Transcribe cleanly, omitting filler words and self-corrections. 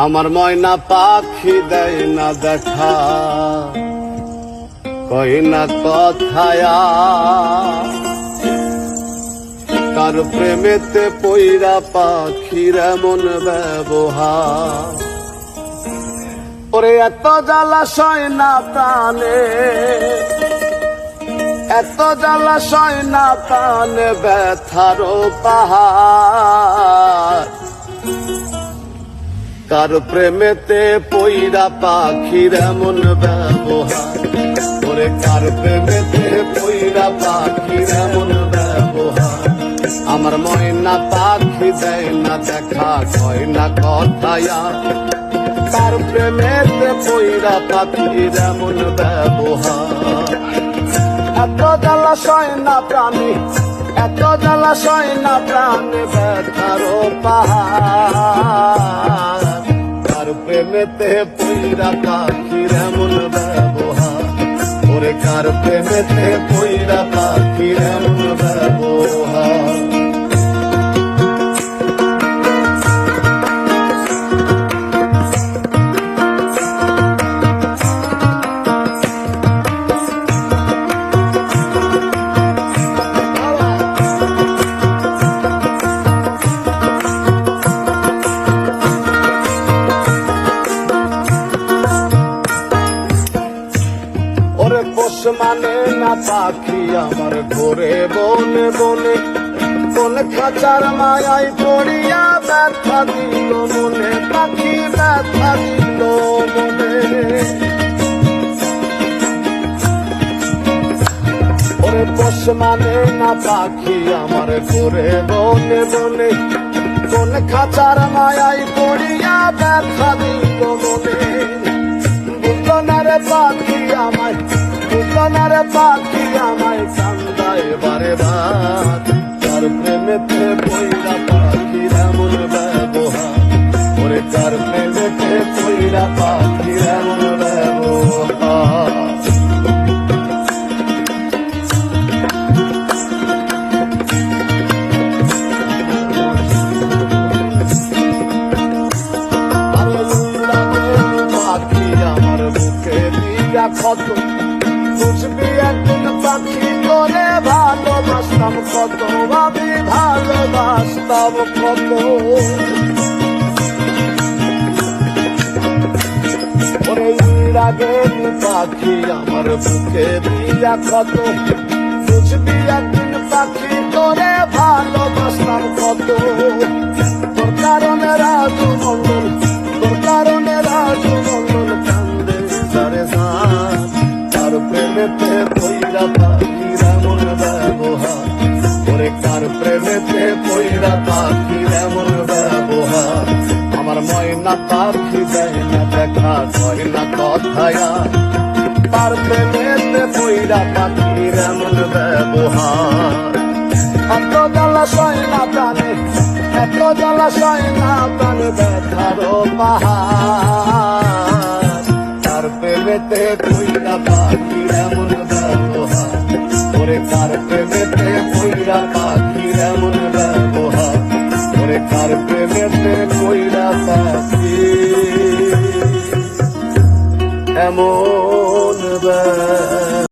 আমার ময়না পাখি দেয় না দেখা, কই না কথায়া, কার প্রেমেতে পইরা পাখির এমন ব্যবহার। ওরে এত জ্বালাশয় না প্রাণে, এত জ্বালাশয় না প্রাণে, ব্যথার পাহাড়। কার প্রেমেতে পইরা পাখির এমন ব্যবহার। ওরে কার প্রেমেতে পইরা পাখির এমন ব্যবহার। আমার ময়না পাখি দেয় না দেখা, কয় না কথায়া, কার প্রেমেতে পইরা পাখির এমন ব্যবহার। এত জ্বালাশয় না প্রাণী, এত জ্বালাশয় না প্রাণে, ব্যথার পাহাড়। কার প্রেমেতে পইরা পাখির এমন ব্যবহার। ওরে কার প্রেমেতে পইরা পাখির এমন ব্যবহার। পোষ মানে না পাখি আমার ঘোরে বনে বনে, কোন খাঁচার মায়ায় পড়িয়া ব্যথা দিল মনে, পাখি ব্যথা দিল মনে। ওরে পোষ মানে না পাখি আমার ঘোরে বনে বনে, কোন খাঁচার মায়ায় পড়িয়া ব্যথা দিল মনে। বুঝনারে পাখি আমায়, বুঝনারে পাখি আমায় কান্দায় বারে বার। কার প্রেমেতে পইরা পাখির এমন ব্যবহার। ওরে কার প্রেমেতে পইরা পাখির এমন ব্যবহার। পাখি আমার বুকে দিয়া ক্ষত, বুঝবি একদিন পাখি করে ভালোবাসতাম কত, আমি ভালোবাসতাম কত। ওরে রাগের পাখি আমার বুকে দিয়া ক্ষত, বুঝবি একদিন পাখি করে ভালোবাসতাম কত। তোর কারণে রাজু মন্ডল, তোর কারণে রাজু মন্ডল কান্দে সারে সার। কার প্রেমেতে পইরা পাখির এমন ব্যবহার। ওরে কার প্রেমেতে পইরা পাখির এমন ব্যবহার। আমার ময়না পাখি দেয় না দেখা, কয় না কথায়া, কার প্রেমেতে পইরা পাখির এমন ব্যবহার। এত জ্বালাশয় না প্রাণে, এত জ্বালাশয় না প্রাণে, ব্যথার পাহাড়। কার প্রেমেতে পইরা পাখির এমন ব্যবহার। ওরে কার প্রেমেতে পইরা পাখির এমন ব্যবহার। ওরে কার প্রেমেতে পইরা পাখির এমন ব্যবহার।